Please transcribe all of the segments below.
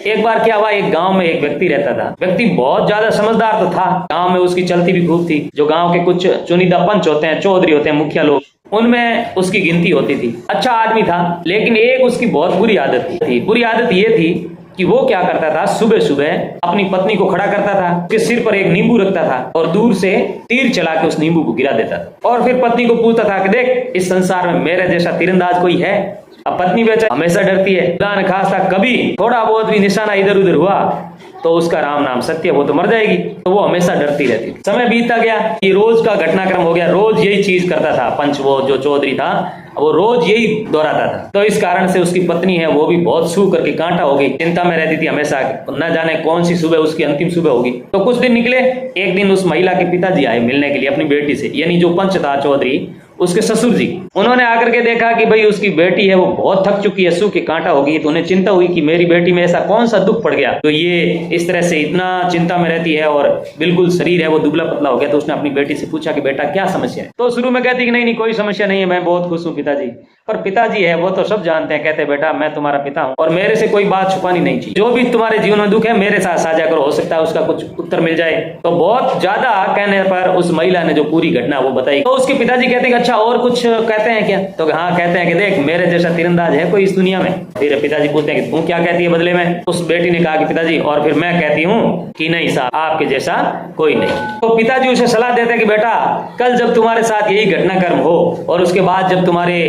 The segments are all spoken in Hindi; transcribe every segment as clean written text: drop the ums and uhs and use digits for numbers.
एक बार क्या हुआ, एक गांव में एक व्यक्ति रहता था। व्यक्ति बहुत ज्यादा समझदार तो था, गांव में उसकी चलती भी खूब थी। जो गांव के कुछ चुनिंदा पंच होते हैं, चौधरी होते हैं, मुखिया लोग, उनमें उसकी गिनती होती थी। अच्छा आदमी था, लेकिन एक उसकी बहुत बुरी आदत थी। बुरी आदत ये थी कि वो क्या करता था, सुबह सुबह अपनी पत्नी को खड़ा करता था, उसके सिर पर एक नींबू रखता था और दूर से तीर चला के उस नींबू को गिरा देता था। और फिर पत्नी को पूछता था कि देख, इस संसार में मेरे जैसा तीरंदाज कोई है? अब पत्नी बेचारी हमेशा डरती है, खुदा न खास्ता कभी थोड़ा बहुत भी निशाना इधर उधर हुआ तो उसका राम नाम सत्य, वो तो मर जाएगी। तो वो हमेशा डरती रहती। समय बीतता गया, ये रोज का घटनाक्रम हो गया। रोज यही चीज करता था पंच, वो जो चौधरी था वो रोज यही दोहराता था। तो इस कारण से उसकी पत्नी है वो भी बहुत सू करके कांटा हो गई, चिंता में रहती थी हमेशा, न जाने कौन सी सुबह उसकी अंतिम सुबह होगी। तो कुछ दिन निकले, एक दिन उस महिला के पिताजी आए मिलने के लिए अपनी बेटी से, यानी जो पंच था चौधरी, उसके ससुर जी। उन्होंने आकर के देखा कि भाई उसकी बेटी है वो बहुत थक चुकी है, सू के कांटा हो गई। तो उन्हें चिंता हुई कि मेरी बेटी में ऐसा कौन सा दुख पड़ गया तो ये इस तरह से इतना चिंता में रहती है और बिल्कुल शरीर है वो दुबला पतला हो गया। तो उसने अपनी बेटी से पूछा कि बेटा क्या समस्या है? तो शुरू में कहती कि नहीं कोई समस्या नहीं है, मैं बहुत खुश हूँ पिताजी। पर पिताजी है वो तो सब जानते हैं, कहते बेटा मैं तुम्हारा पिता हूँ और मेरे से कोई बात छुपानी नहीं चाहिए, जो भी तुम्हारे जीवन में दुख है मेरे साथ साझा करो, हो सकता है उसका कुछ उत्तर मिल जाए। तो बहुत ज्यादा कहने पर उस महिला ने जो पूरी घटना वो बताई। तो उसके पिताजी कहते हैं अच्छा और कुछ कहते हैं क्या? तो हाँ कहते हैं कि देख, मेरे जैसा तीरंदाज है कोई इस दुनिया में? फिर पिताजी पूछते हैं कि तू क्या कहती है बदले में? उस बेटी ने कहा कि पिताजी और फिर मैं कहती हूँ कि नहीं साहब, आपके जैसा कोई नहीं। तो पिताजी उसे सलाह देते हैं कि बेटा कल जब तुम्हारे साथ यही घटनाक्रम हो और उसके बाद जब तुम्हारे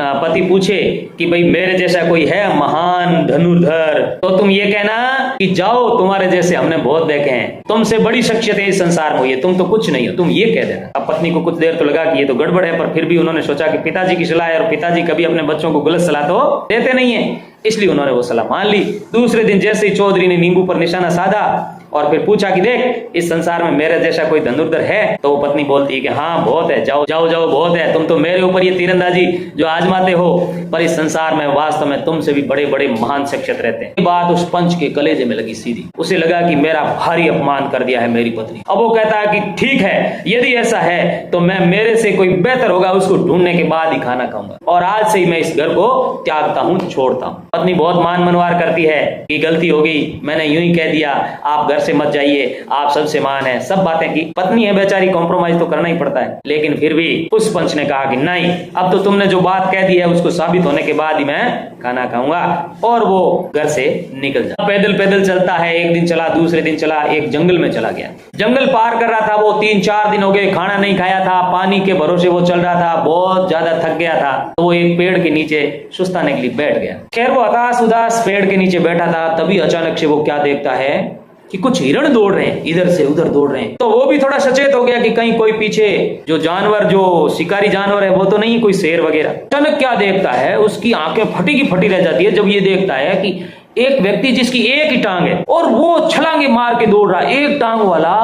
पति पूछे कि भाई मेरे जैसा कोई है महान धनुर्धर, तो तुम ये कहना कि जाओ तुम्हारे जैसे हमने बहुत देखे हैं, तुमसे बड़ी शख्सियत है इस संसार में हुई है, तुम तो कुछ नहीं हो, तुम ये कह देना। अब पत्नी को कुछ देर तो लगा कि ये तो गड़बड़ है, पर फिर भी उन्होंने सोचा कि पिताजी की सलाह है और पिताजी कभी अपने बच्चों को गलत सलाह तो देते नहीं है, इसलिए उन्होंने वो सलाह मान ली। दूसरे दिन जैसे ही चौधरी ने नींबू पर निशाना साधा और फिर पूछा कि देख, इस संसार में मेरे जैसा कोई धनुर्धर है? तो वो पत्नी बोलती है कि हाँ बहुत है, जाओ जाओ जाओ बहुत है, तुम तो मेरे ऊपर ये तीरंदाजी जो आजमाते हो, पर इस संसार में वास्तव में तुमसे भी बड़े बड़े महान शख्सियत रहते हैं। ये बात उस पंच के कलेजे में लगी सीधी। उसे लगा कि मेरा भारी अपमान कर दिया है मेरी पत्नी। अब वो कहता है कि ठीक है, यदि ऐसा है तो मैं मेरे से कोई बेहतर होगा उसको ढूंढने के बाद ही खाना खाऊंगा और आज से ही मैं इस घर को त्यागता हूँ, छोड़ता हूँ। पत्नी बहुत मान मनवार करती है कि गलती हो गई, मैंने यूं ही कह दिया, आप घर से मत जाइए, आप सबसे मान है, सब बातें की। पत्नी है बेचारी, कॉम्प्रोमाइज तो करना ही पड़ता है। लेकिन फिर भी उस पंच ने कहा कि नहीं, अब तो तुमने जो बात कह दी है उसको साबित होने के बाद ही मैं खाना खाऊंगा, और वो घर से निकल जा। पैदल पैदल चलता है, एक दिन चला, दूसरे दिन चला, एक जंगल में चला गया। जंगल पार कर रहा था वो, 3-4 दिन हो गए, खाना नहीं खाया था, पानी के भरोसे वो चल रहा था, बहुत ज्यादा थक गया था। तो वो एक पेड़ के नीचे सुस्ताने के लिए बैठ गया। खैर वो हताश उदास पेड़ के नीचे बैठा था, तभी अचानक से वो क्या देखता है कि कुछ हिरण दौड़ रहे हैं, इधर से उधर दौड़ रहे हैं। तो वो भी थोड़ा सचेत हो गया कि कहीं कोई पीछे जो जानवर, जो शिकारी जानवर है वो तो नहीं कोई शेर वगैरह। अचानक क्या देखता है, उसकी आंखें फटी की फटी रह जाती है जब ये देखता है कि एक व्यक्ति जिसकी एक ही टांग है और वो छलांगे मार के दौड़ रहा है। एक टांग वाला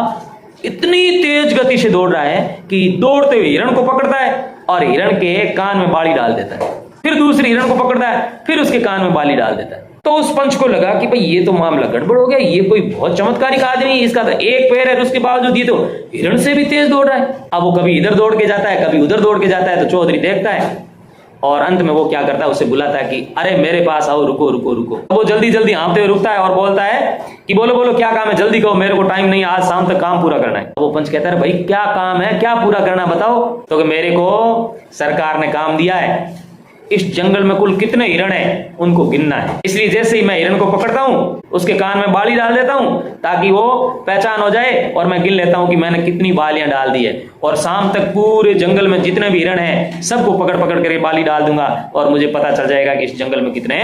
इतनी तेज गति से दौड़ रहा है कि दौड़ते हुए हिरण को पकड़ता है और हिरण के कान में बाली डाल देता है। फिर दूसरी हिरण को पकड़ता है, फिर उसके कान में बाली डाल देता है। तो उस पंच को लगा कि भाई ये तो मामला गड़बड़ हो गया, ये कोई बहुत चमत्कारिक आदमी, इसका तो एक पैर है, उसके बावजूद ये तो हिरण से भी तेज दौड़ रहा है। अब वो कभी इधर दौड़ के जाता है, कभी उधर दौड़ के जाता है। तो चौधरी देखता है और अंत में वो क्या करता है, उसे बुलाता है कि अरे मेरे पास आओ, रुको रुको रुको। वो जल्दी जल्दी हाँफते हुए रुकता है और बोलता है कि बोलो बोलो क्या काम है, जल्दी कहो, मेरे को टाइम नहीं, आज शाम तक काम पूरा करना है। वो पंच कहता है भाई क्या काम है, क्या पूरा करना बताओ। तो मेरे को सरकार ने काम दिया है, इस जंगल में कुल कितने हिरण हैं उनको गिनना है, इसलिए जैसे ही मैं हिरण को पकड़ता हूँ उसके कान में बाली डाल देता हूँ ताकि वो पहचान हो जाए और मैं गिन लेता हूँ कि मैंने कितनी बालियां डाल दी है, और शाम तक पूरे जंगल में जितने भी हिरण हैं सबको पकड़ पकड़ कर बाली डाल दूंगा और मुझे पता चल जाएगा कि इस जंगल में कितने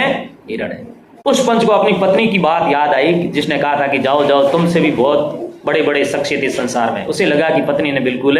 हिरण हैं। उस पंच को अपनी पत्नी की बात याद आई जिसने कहा था कि जाओ जाओ, तुमसे भी बहुत बड़े बड़े शख्सियत इस संसार में। उसे लगा कि पत्नी ने बिल्कुल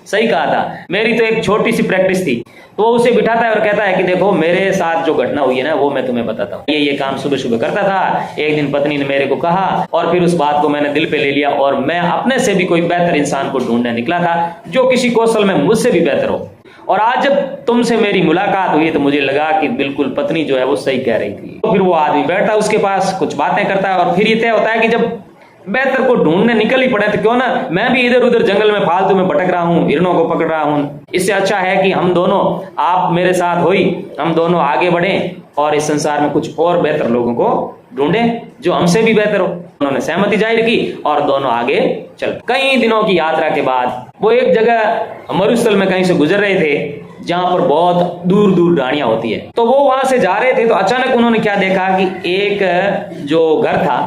सही कहा था, मेरी तो एक छोटी सी प्रैक्टिस थी। तो वो उसे बिठाता है और कहता है कि देखो मेरे साथ जो घटना हुई है ना वो मैं तुम्हें बताता हूँ। ये काम सुबह सुबह करता था, एक दिन पत्नी ने मेरे को कहा और फिर उस बात को मैंने दिल पे ले लिया और मैं अपने से भी कोई बेहतर इंसान को ढूंढने निकला था जो किसी कौशल में मुझसे भी बेहतर हो, और आज जब तुमसे मेरी मुलाकात हुई तो मुझे लगा कि बिल्कुल पत्नी जो है वो सही कह रही थी। तो फिर वो आदमी बैठता है उसके पास, कुछ बातें करता है और फिर ये तय होता है कि जब बेहतर को ढूंढने निकल ही पड़े तो क्यों ना मैं भी इधर उधर जंगल में फालतू में भटक रहा हूँ, हिरणों को पकड़ रहा हूँ, इससे अच्छा है कि हम दोनों, आप मेरे साथ हुई, हम दोनों आगे बढ़ें और इस संसार में कुछ और बेहतर लोगों को ढूंढे जो हमसे भी बेहतर हो। उन्होंने सहमति जाहिर की और दोनों आगे चल। कई दिनों की यात्रा के बाद वो एक जगह मरुस्थल में कहीं से गुजर रहे थे जहां पर बहुत दूर दूर ढाणियां होती है। तो वो वहां से जा रहे थे तो अचानक उन्होंने क्या देखा कि एक जो घर था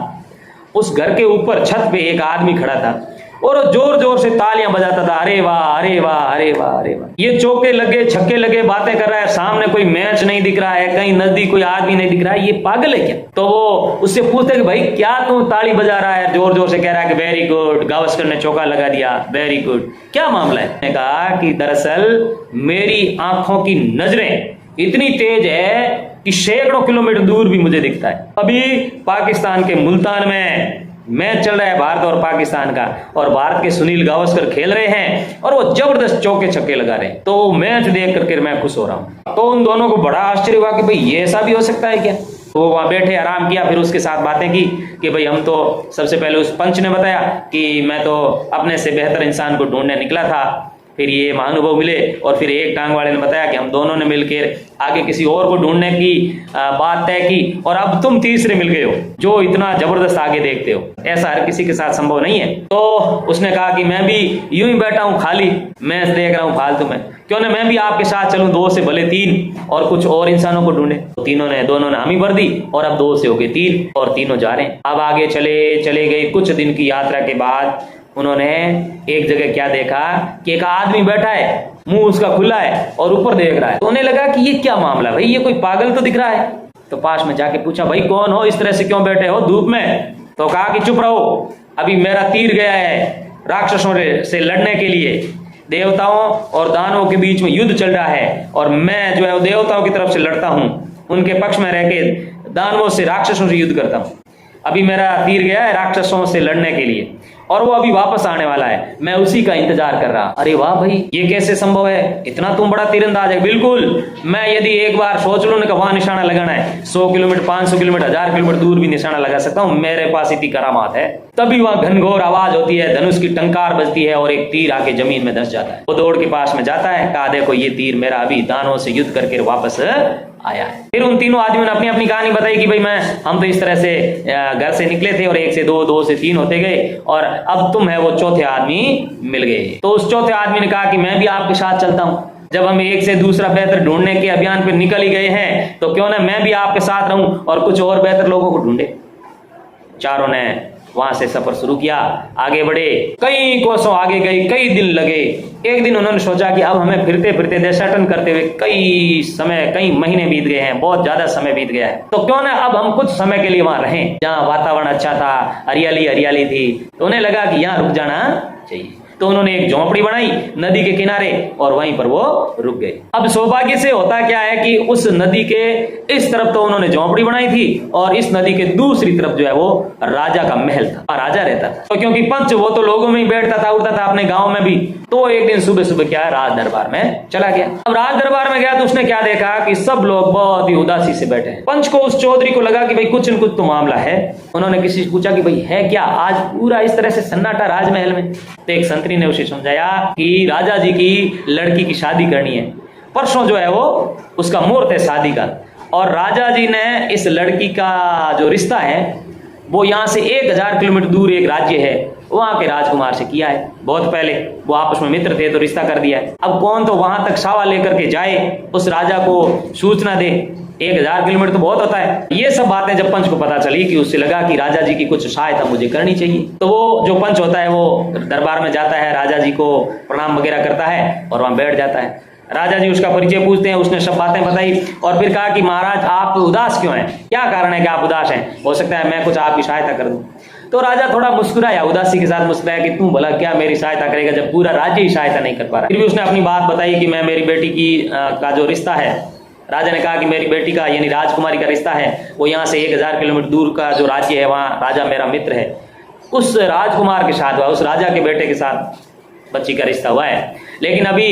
उस घर के ऊपर छत पे एक आदमी खड़ा था और वो जोर जोर से तालियां बजाता था, अरे वाह अरे वाह अरे वाह अरे वाह। ये चौके लगे छक्के लगे बातें कर रहा है, सामने कोई मैच नहीं दिख रहा है, कहीं नजदीक कोई आदमी नहीं दिख रहा है, ये पागल है क्या? तो वो उससे पूछते कि भाई क्या तू ताली बजा रहा है, जोर जोर से कह रहा है कि वेरी गुड, गावस्कर ने चौका लगा दिया, वेरी गुड, क्या मामला है? मैंने कहा कि दरअसल मेरी आंखों की नजरें इतनी तेज है कि सैकड़ों किलोमीटर दूर भी मुझे दिखता है। अभी पाकिस्तान के मुल्तान में मैच चल रहा है भारत और पाकिस्तान का, और भारत के सुनील गावस्कर खेल रहे हैं और वो जबरदस्त चौके छक्के लगा रहे हैं। तो मैच देख करके मैं खुश हो रहा हूँ। तो उन दोनों को बड़ा आश्चर्य हुआ कि भाई ये ऐसा भी हो सकता है क्या? तो वो वहां बैठे आराम किया, फिर उसके साथ बातें की कि भाई हम तो सबसे पहले उस पंच ने बताया कि मैं तो अपने से बेहतर इंसान को ढूंढने निकला था, फिर ये महानुभव मिले, और फिर एक टांग वाले ने बताया कि हम दोनों ने मिलकर आगे किसी और को ढूंढने की बात तय की, और अब तुम तीसरे मिल गए हो जो इतना जबरदस्त आगे देखते हो। ऐसा हर किसी के साथ संभव नहीं है। तो उसने कहा कि मैं भी यूं ही बैठा हूं खाली, मैच देख रहा हूं फालतू में, क्यों ना मैं भी आपके साथ चलूं, 2 से भले 3 और कुछ और इंसानों को ढूंढे। तो दोनों ने हामी भर दी और अब 2 से हो गए 3 और तीनों जा रहे हैं। अब आगे चले गए। कुछ दिन की यात्रा के बाद उन्होंने एक जगह क्या देखा कि एक आदमी बैठा है, मुंह उसका खुला है और ऊपर देख रहा है। तो उन्हें लगा कि ये क्या मामला, भाई ये कोई पागल तो दिख रहा है। तो पास में जाके पूछा, भाई कौन हो, इस तरह से क्यों बैठे हो धूप में? तो कहा कि चुप रहो, अभी मेरा तीर गया है राक्षसों से लड़ने के लिए, देवताओं और दानवों के बीच में युद्ध चल रहा है और मैं जो है देवताओं की तरफ से लड़ता हूं, उनके पक्ष में रह के दानवों से राक्षसों से युद्ध करता हूं। अभी मेरा तीर गया है राक्षसों से लड़ने के लिए और वो अभी वापस आने वाला है, मैं उसी का इंतजार कर रहा। अरे वाह भाई, ये कैसे संभव है, इतना तुम बड़ा तीरंदाज है। बिल्कुल, मैं यदि एक बार सोच लूं ना वहां निशाना लगाना है, 100 किलोमीटर 500 किलोमीटर 1000 किलोमीटर दूर भी निशाना लगा सकता हूं, मेरे पास इतनी करामात है। तभी वहां घनघोर आवाज होती है, धनुष की टंकार बजती है और एक तीर आके जमीन में धंस जाता है। वो दौड़ के पास में जाता है, कहा देखो ये तीर मेरा अभी दानवों से युद्ध करके वापस आया है। फिर उन तीनों आदमियों ने अपनी अपनी कहानी बताई कि भाई हम तो इस तरह से घर से निकले थे और 1 से 2, 2 से 3 होते गए और अब तुम है वो चौथे आदमी मिल गए। तो उस चौथे आदमी ने कहा कि मैं भी आपके साथ चलता हूं, जब हम एक से दूसरा बेहतर ढूंढने के अभियान पे निकल ही गए हैं तो क्यों ना मैं भी आपके साथ रहूं और कुछ और बेहतर लोगों को ढूंढे। चारों ने वहां से सफर शुरू किया, आगे बढ़े, कई कोसों आगे गए, कई दिन लगे। एक दिन उन्होंने सोचा कि अब हमें फिरते फिरते देशाटन करते हुए कई महीने बीत गए हैं, बहुत ज्यादा समय बीत गया है, तो क्यों ना अब हम कुछ समय के लिए वहां रहें जहां वातावरण अच्छा था, हरियाली हरियाली थी। तो उन्हें लगा कि यहाँ रुक जाना चाहिए। तो उन्होंने एक झोंपड़ी बनाई नदी के किनारे और वहीं पर वो रुक गए। अब सौभाग्य से होता क्या है कि उस नदी के इस तरफ तो उन्होंने झोंपड़ी बनाई थी और इस नदी के दूसरी तरफ जो है वो राजा का महल था, राजा रहता था। तो क्योंकि पंच वो तो लोगों में ही बैठता था, उठता था अपने गांव में भी, तो एक दिन सुबह सुबह क्या है राज दरबार में चला गया। अब राज दरबार में गया तो उसने क्या देखा कि सब लोग बहुत ही उदासी से बैठे हैं। पंच को, उस चौधरी को लगा कि भाई कुछ न कुछ तो मामला है। उन्होंने किसी से पूछा कि भाई है क्या, आज पूरा इस तरह से सन्नाटा राजमहल में। तो एक संतरी ने उसे समझाया कि राजा जी की लड़की की शादी करनी है, परसों जो है वो उसका मुहूर्त है शादी का, और राजा जी ने इस लड़की का जो रिश्ता है वो यहाँ से 1000 किलोमीटर दूर एक राज्य है वहां के राजकुमार से किया है। बहुत पहले वो आपस में मित्र थे तो रिश्ता कर दिया है। अब कौन तो वहां तक सावा लेकर के जाए, उस राजा को सूचना दे, 1000 किलोमीटर तो बहुत होता है। ये सब बातें जब पंच को पता चली कि उससे लगा कि राजा जी की कुछ सहायता मुझे करनी चाहिए। तो वो जो पंच होता है वो दरबार में जाता है, राजा जी को प्रणाम वगैरह करता है और वहां बैठ जाता है। राजा जी उसका परिचय पूछते हैं, उसने सब बातें बताई और फिर कहा कि महाराज आप उदास क्यों हैं, क्या कारण है कि आप उदास हैं, हो सकता है मैं कुछ आपकी सहायता कर दूं। तो राजा थोड़ा मुस्कुराया, उदासी के साथ मुस्कुराया कि तू भला क्या मेरी सहायता करेगा जब पूरा राज्य ही सहायता नहीं कर पा रहा। फिर भी उसने अपनी बात बताई कि मैं मेरी बेटी की का जो रिश्ता है, राजा ने कहा कि मेरी बेटी का यानी राजकुमारी का रिश्ता है वो यहाँ से 1000 किलोमीटर दूर का जो राज्य है वहाँ राजा मेरा मित्र है, उस राजकुमार के साथ हुआ, उस राजा के बेटे के साथ बच्ची का रिश्ता हुआ है, लेकिन अभी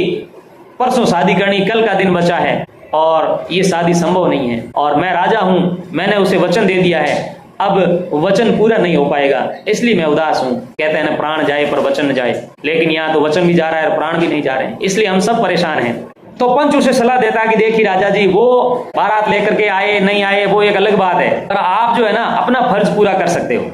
परसों शादी करनी, कल का दिन बचा है और ये शादी संभव नहीं है और मैं राजा हूं, मैंने उसे वचन दे दिया है, अब वचन पूरा नहीं हो पाएगा इसलिए मैं उदास हूं। कहते हैं ना प्राण जाए पर वचन न जाए, लेकिन यहाँ तो वचन भी जा रहा है और प्राण भी नहीं जा रहे हैं, इसलिए हम सब परेशान हैं। तो पंच उसे सलाह देता कि देखिए राजा जी, वो बारात लेकर के आए नहीं आए वो एक अलग बात है, पर आप जो है ना अपना फर्ज पूरा कर सकते हो।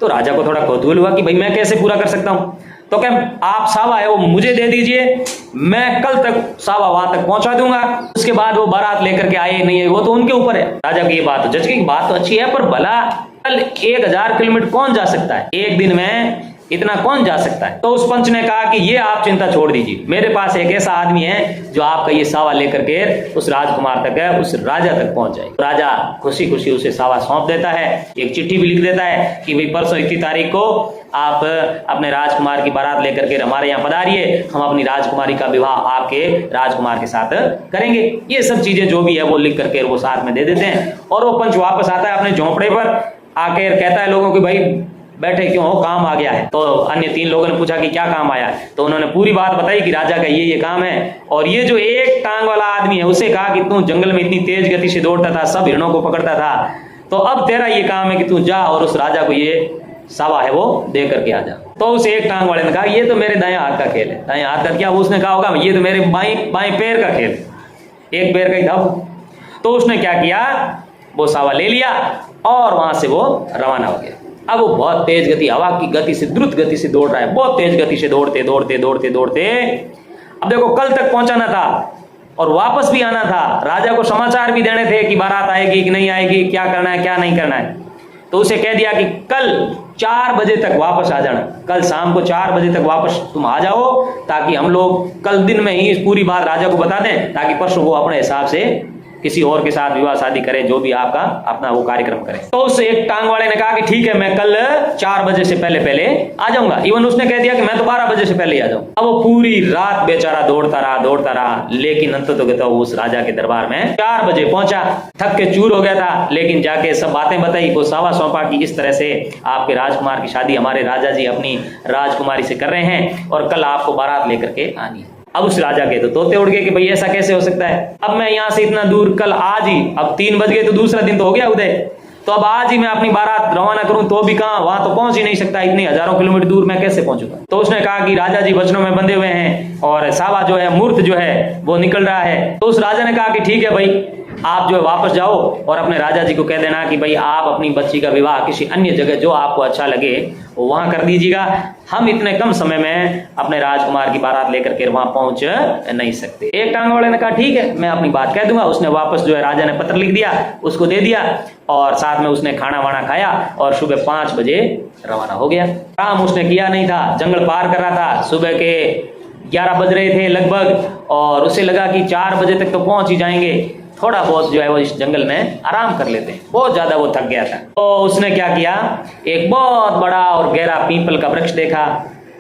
तो राजा को थोड़ा कौतूहल हुआ कि भाई मैं कैसे पूरा कर सकता हूँ। तो क्या आप सावा है वो मुझे दे दीजिए, मैं कल तक सावा वहां तक पहुंचा दूंगा, उसके बाद वो बारात लेकर के आए नहीं है वो तो उनके ऊपर है। राजा की ये बात तो जज की बात तो अच्छी है, पर भला कल 1000 किलोमीटर कौन जा सकता है, एक दिन में इतना कौन जा सकता है। तो उस पंच ने कहा कि ये आप चिंता छोड़ दीजिए, मेरे पास एक ऐसा आदमी है जो आपका ये सावा लेकर के उस राजकुमार तक है, उस राजा तक पहुंच जाए। राजा खुशी खुशी उसे सावा सौंप देता है, एक चिट्ठी भी लिख देता है कि भाई परसों 21 तारीख को आप अपने राजकुमार की बारात लेकर के हमारे यहाँ पधारिए, हम अपनी राजकुमारी का विवाह आपके राजकुमार के साथ करेंगे। ये सब चीजें जो भी है वो लिख करके वो साथ में दे देते हैं। और वो पंच वापस आता है अपने झोंपड़े पर, आकर कहता है लोगों की भाई बैठे क्यों हो, काम आ गया है। तो अन्य 3 लोगों ने पूछा कि क्या काम आया है, तो उन्होंने पूरी बात बताई कि राजा का ये काम है। और ये जो एक टांग वाला आदमी है उसे कहा कि तू जंगल में इतनी तेज गति से दौड़ता था, सब हिरणों को पकड़ता था, तो अब तेरा ये काम है कि तू जा और उस राजा को ये सावा है वो दे करके आ जा। तो उस एक टांग वाले ने कहा ये तो मेरे दाएं हाथ का खेल है। दाएं हाथ का क्या, उसने कहा होगा ये तो मेरे बाएं पैर का खेल है, एक पैर का ही था। तो उसने क्या किया, वो सावा ले लिया और वहां से वो रवाना हो गया। अब वो बहुत तेज गति, हवा की गति से, द्रुत गति से दौड़ रहा है, बहुत तेज गति से दौड़ते दौड़ते दौड़ते दौड़ते अब देखो कल तक पहुंचाना था और वापस भी आना था, राजा को समाचार भी देने थे कि बारात आएगी कि नहीं आएगी, क्या करना है क्या नहीं करना है। तो उसे कह दिया कि कल 4 बजे तक वापस आ जाना, कल शाम को 4 बजे तक वापस तुम आ जाओ, ताकि हम लोग कल दिन में ही इस पूरी बात राजा को बता दें, ताकि परसों वो अपने हिसाब से किसी और के साथ विवाह शादी करे, जो भी आपका अपना वो कार्यक्रम करे। तो उस एक टांग वाले ने कहा कि ठीक है मैं कल 4 बजे से पहले आ जाऊंगा। इवन उसने कह दिया कि मैं तो 12 बजे से पहले आ जाऊं। अब वो पूरी रात बेचारा दौड़ता रहा, लेकिन अंततः वो उस राजा के दरबार में 4 बजे पहुंचा। थक के चूर हो गया था, लेकिन जाके सब बातें बताई, वो सावा सौंपा कि इस तरह से आपके राजकुमार की शादी हमारे राजा जी अपनी राजकुमारी से कर रहे हैं और कल आपको बारात लेकर के आनी है। अब उस राजा के तो तोते उड़ गए कि भाई ऐसा कैसे हो सकता है, अब मैं यहाँ से इतना दूर कल आज ही, अब 3 बज गए तो दूसरा दिन तो हो गया उदय, तो अब आज ही मैं अपनी बारात रवाना करूं तो भी कहां, वहां तो पहुंच ही नहीं सकता, इतने हजारों किलोमीटर दूर मैं कैसे पहुंचूंगा। तो उसने कहा कि राजा जी वचनों में बंधे हुए हैं और सावा जो है मूर्त जो है वो निकल रहा है। तो उस राजा ने कहा कि ठीक है भाई आप जो है वापस जाओ और अपने राजा जी को कह देना कि भाई आप अपनी बच्ची का विवाह किसी अन्य जगह जो आपको अच्छा लगे वो वहां कर दीजिएगा, हम इतने कम समय में अपने राजकुमार की बारात लेकर के वहां पहुंच नहीं सकते। एक टांग वाले ने कहा ठीक है मैं अपनी बात कह दूंगा। उसने वापस जो है राजा ने पत्र लिख दिया, उसको दे दिया और साथ में उसने खाना वाना खाया और सुबह 5 बजे रवाना हो गया। काम उसने किया नहीं था, जंगल पार कर रहा था, सुबह के 11 बज रहे थे लगभग और उसे लगा कि 4 बजे तक तो पहुंच ही जाएंगे, थोड़ा बहुत जो है वो इस जंगल में आराम कर लेते हैं, बहुत ज्यादा वो थक गया था। तो उसने क्या किया, एक बहुत बड़ा और गहरा पीपल का वृक्ष देखा,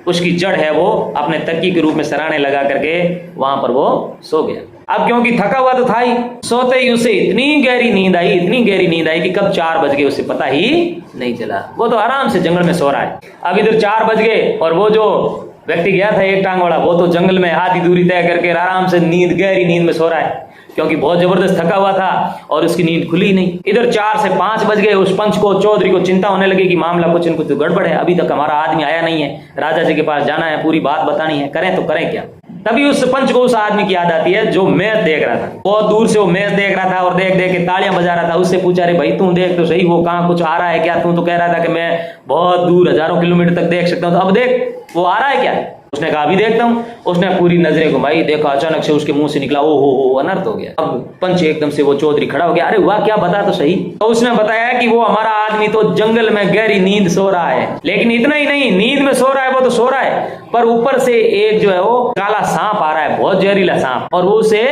उसकी जड़ है वो अपने तकिए के रूप में सराहने लगा करके वहां पर वो सो गया। अब क्योंकि थका हुआ तो था ही, सोते ही उसे इतनी गहरी नींद आई कि कब 4 बज गए उसे पता ही नहीं चला। वो तो आराम से जंगल में सो रहा है। अब इधर 4 बज गए और वो जो व्यक्ति गया था एक टांग वाला, वो तो जंगल में आधी दूरी तय करके आराम से गहरी नींद में सो रहा है, क्योंकि बहुत जबरदस्त थका हुआ था और उसकी नींद खुली नहीं। इधर 4 से 5 बज गए, उस पंच को चौधरी को चिंता होने लगी कि मामला कुछ न कुछ तो गड़बड़ है, अभी तक हमारा आदमी आया नहीं है, राजा जी के पास जाना है, पूरी बात बतानी है, करें तो करें क्या। तभी उस पंच को उस आदमी की याद आती है जो मैच देख रहा था, बहुत दूर से वो मैच देख रहा था और देख देख के तालियां बजा रहा था। उससे पूछा अरे भाई तू देख तो सही, वो कहाँ कुछ आ रहा है क्या, तू तो कह रहा था कि मैं बहुत दूर हजारों किलोमीटर तक देख सकता हूँ, तो अब देख वो आ रहा है क्या। उसने कहा अभी देखता हूं। उसने पूरी नजरें घुमाई, देखा अचानक से उसके मुंह से निकला ओ हो अनर्थ हो गया। अब पंच एकदम से वो चौधरी खड़ा हो गया, अरे हुआ क्या, बता तो सही। तो उसने बताया कि वो हमारा आदमी तो जंगल में गहरी नींद सो रहा है, लेकिन इतना ही नहीं, नींद में सो रहा है वो तो सो रहा है, पर ऊपर से एक जो है वो काला सांप आ रहा है, बहुत जहरीला सांप, और वो उसे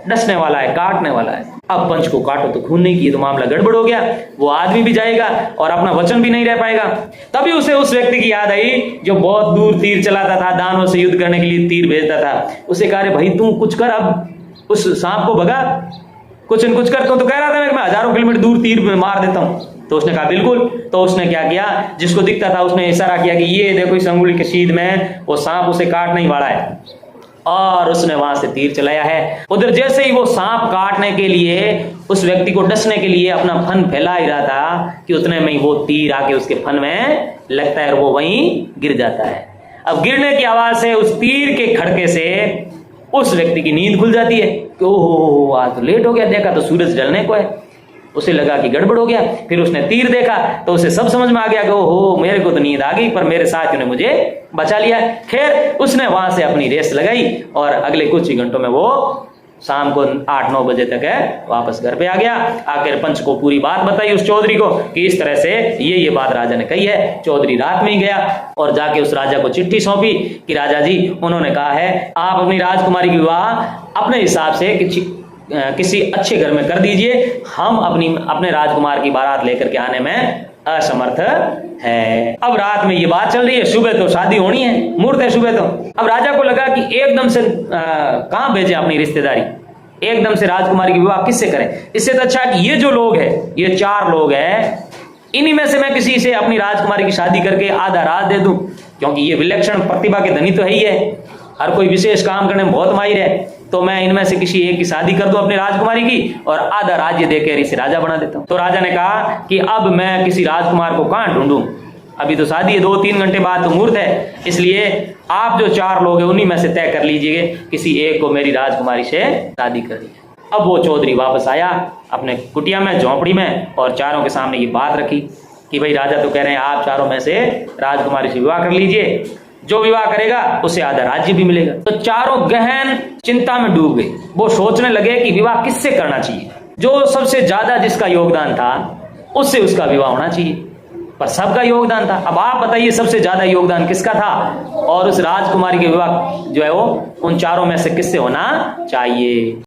डसने वाला है, काटने वाला है। अब पंच को काटो तो खून नहीं किए तो मामला गड़बड़ हो गया, वो आदमी भी जाएगा और अपना वचन भी नहीं रह पाएगा। तभी उसे उस व्यक्ति की याद आई जो बहुत दूर तीर चलाता था, दानों से युद्ध करने के लिए तीर भेजता था। उसे कहा भाई तू कुछ कर, अब उस सांप को भगा, कुछ न कुछ कर। तो कह रहा था मैं हजारों किलोमीटर दूर तीर में मार देता हूं। तो उसने कहा बिल्कुल। तो उसने क्या किया, जिसको दिखता था उसने इशारा किया कि ये देखो इस अंगुली के सीध में वो सांप उसे काटने ही वाला है, और उसने वहां से तीर चलाया है। उधर जैसे ही वो सांप काटने के लिए, उस व्यक्ति को डसने के लिए अपना फन फैला ही रहा था कि उतने में ही वो तीर आके उसके फन में लगता है और वो वहीं गिर जाता है। अब गिरने की आवाज से, उस तीर के खड़के से उस व्यक्ति की नींद खुल जाती है कि ओहो आज तो लेट हो गया, देखा तो सूरज ढलने को है। उसे लगा कि गड़बड़ हो गया, फिर उसने तीर देखा तो उसे सब समझ में आ गया कि ओहो मेरे को तो नींद आ गई, पर मेरे साथियों ने मुझे बचा लिया। खैर उसने वहां से अपनी रेस लगाई और अगले कुछ ही घंटों में वो शाम को 8-9 बजे तक है वापस घर पे आ गया। आखिर पंच को पूरी बात बताई उस चौधरी को कि इस तरह से ये बात राजा ने कही है। चौधरी रात में ही गया और जाके उस राजा को चिट्ठी सौंपी कि राजा जी, उन्होंने कहा है आप अपनी राजकुमारी की विवाह अपने हिसाब से किसी अच्छे घर में कर दीजिए, हम अपने राजकुमार की बारात लेकर के आने में असमर्थ है। अब रात में ये बात चल रही है, सुबह तो शादी होनी है, मुहूर्त है सुबह तो। अब राजा को लगा कि एकदम से कहां भेजे अपनी रिश्तेदारी, एकदम से राजकुमारी की विवाह किससे करें। इससे तो अच्छा कि ये जो लोग है, ये 4 लोग हैं, इन्हीं में से मैं किसी से अपनी राजकुमारी की शादी करके आधा राज दे दूं, क्योंकि ये विलक्षण प्रतिभा के धनी तो है ही है, हर कोई विशेष काम करने में बहुत माहिर है। तो मैं इनमें से किसी एक की शादी कर दूं अपनी राजकुमारी की और आधा राज्य देकर इसे राजा बना देता हूं। तो राजा ने कहा कि अब मैं किसी राजकुमार को कहां ढूंढूं, अभी तो शादी है, 2-3 घंटे बाद तो मुहूर्त है, इसलिए आप जो 4 लोग हैं उन्हीं में से तय कर लीजिए, किसी एक को मेरी राजकुमारी से शादी कर दीजिए। अब वो चौधरी वापस आया अपने कुटिया में, झोंपड़ी में, और चारों के सामने ये बात रखी कि भाई राजा तो कह रहे हैं आप चारों में से राजकुमारी से विवाह कर लीजिए, जो विवाह करेगा उसे आधा राज्य भी मिलेगा। तो चारों गहन चिंता में डूब गए। वो सोचने लगे कि विवाह किससे करना चाहिए, जो सबसे ज्यादा जिसका योगदान था उससे उसका विवाह होना चाहिए, पर सबका योगदान था। अब आप बताइए सबसे ज्यादा योगदान किसका था, और उस राजकुमारी के विवाह जो है वो उन चारों में से किससे होना चाहिए।